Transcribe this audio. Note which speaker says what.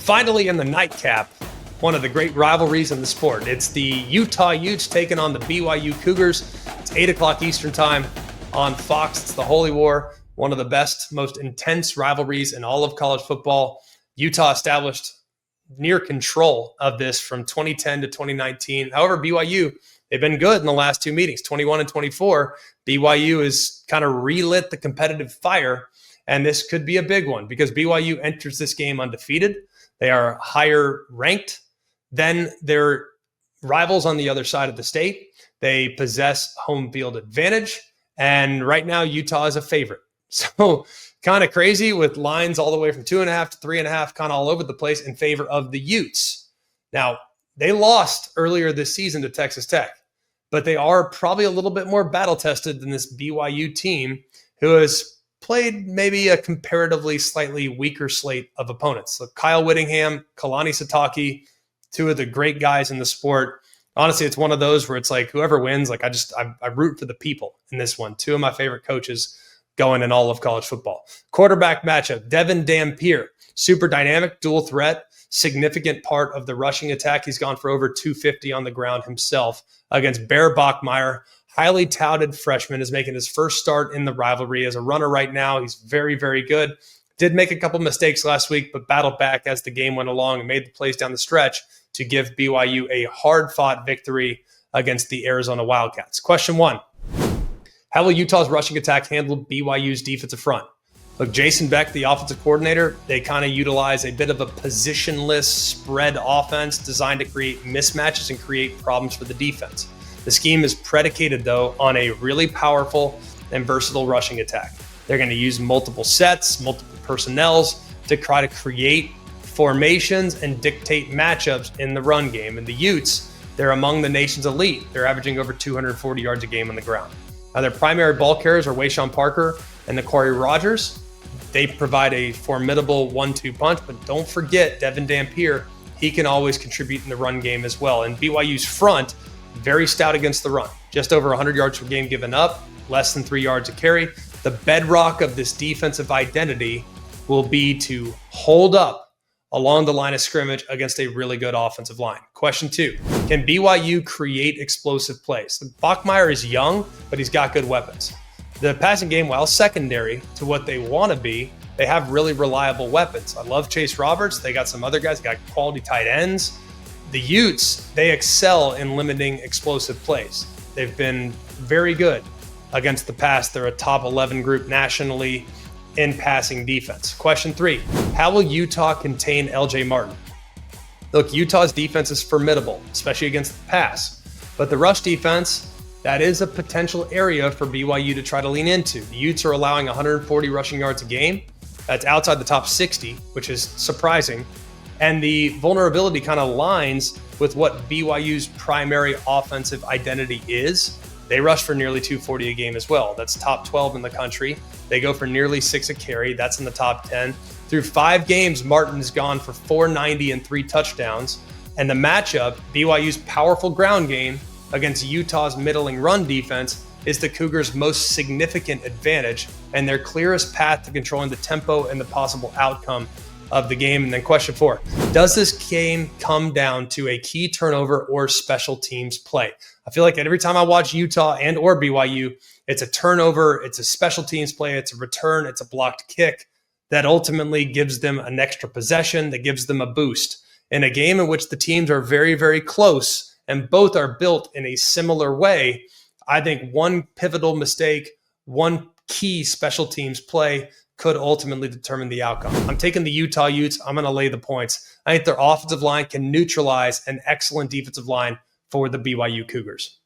Speaker 1: Finally, in the nightcap, one of the great rivalries in the sport. It's the Utah Utes taking on the BYU Cougars. It's 8 o'clock Eastern time on Fox. It's the Holy War, one of the best, most intense rivalries in all of college football. Utah established near control of this from 2010 to 2019. However, BYU, they've been good in the last two meetings, 21 and 24. BYU has kind of relit the competitive fire, and this could be a big one because BYU enters this game undefeated. They are higher ranked than their rivals on the other side of the state. They possess home field advantage, and right now Utah is a favorite. So kind of crazy with lines all the way from 2.5 to 3.5, kind of all over the place in favor of the Utes. Now, they lost earlier this season to Texas Tech, but they are probably a little bit more battle-tested than this BYU team, who has played maybe a comparatively slightly weaker slate of opponents. So Kyle Whittingham, Kalani Sitake, two of the great guys in the sport. Honestly, it's one of those where it's like whoever wins, like I root for the people in this one. Two of my favorite coaches going in all of college football. Quarterback matchup, Devin Dampier, super dynamic, dual threat, significant part of the rushing attack. He's gone for over 250 on the ground himself against Bear Bachmeier. Highly touted freshman, is making his first start in the rivalry as a runner right now. He's very, very good. Did make a couple mistakes last week, but battled back as the game went along and made the plays down the stretch to give BYU a hard-fought victory against the Arizona Wildcats. Question 1, how will Utah's rushing attack handle BYU's defensive front? Look, Jason Beck, the offensive coordinator, they kind of utilize a bit of a positionless spread offense designed to create mismatches and create problems for the defense. The scheme is predicated, though, on a really powerful and versatile rushing attack. They're going to use multiple sets, multiple personnels to try to create formations and dictate matchups in the run game. And the Utes, they're among the nation's elite. They're averaging over 240 yards a game on the ground. Now, their primary ball carriers are Wayshawn Parker and Corey Rogers. They provide a formidable 1-2 punch, but don't forget Devin Dampier. He can always contribute in the run game as well. And BYU's front, very stout against the run. Just over 100 yards per game given up, less than 3 yards a carry. The bedrock of this defensive identity will be to hold up along the line of scrimmage against a really good offensive line. Question 2, can BYU create explosive plays? Bachmeier is young, but he's got good weapons. The passing game, while secondary to what they want to be, they have really reliable weapons. I love Chase Roberts. They got some other guys, got quality tight ends. The Utes, they excel in limiting explosive plays. They've been very good against the pass. They're a top 11 group nationally in passing defense. Question 3, how will Utah contain LJ Martin? Look, Utah's defense is formidable, especially against the pass. But the rush defense, that is a potential area for BYU to try to lean into. The Utes are allowing 140 rushing yards a game. That's outside the top 60, which is surprising. And the vulnerability kind of aligns with what BYU's primary offensive identity is. They rush for nearly 240 a game as well. That's top 12 in the country. They go for nearly 6 a carry. That's in the top 10. Through 5 games, Martin has gone for 490 and 3 touchdowns. And the matchup, BYU's powerful ground game against Utah's middling run defense, is the Cougars' most significant advantage and their clearest path to controlling the tempo and the possible outcome of the game. And then question 4, does this game come down to a key turnover or special teams play? I feel like every time I watch Utah and or BYU, it's a turnover, it's a special teams play, it's a return, it's a blocked kick that ultimately gives them an extra possession, that gives them a boost. In a game in which the teams are very, very close and both are built in a similar way, I think one pivotal mistake, one key special teams play could ultimately determine the outcome. I'm taking the Utah Utes. I'm going to lay the points. I think their offensive line can neutralize an excellent defensive line for the BYU Cougars.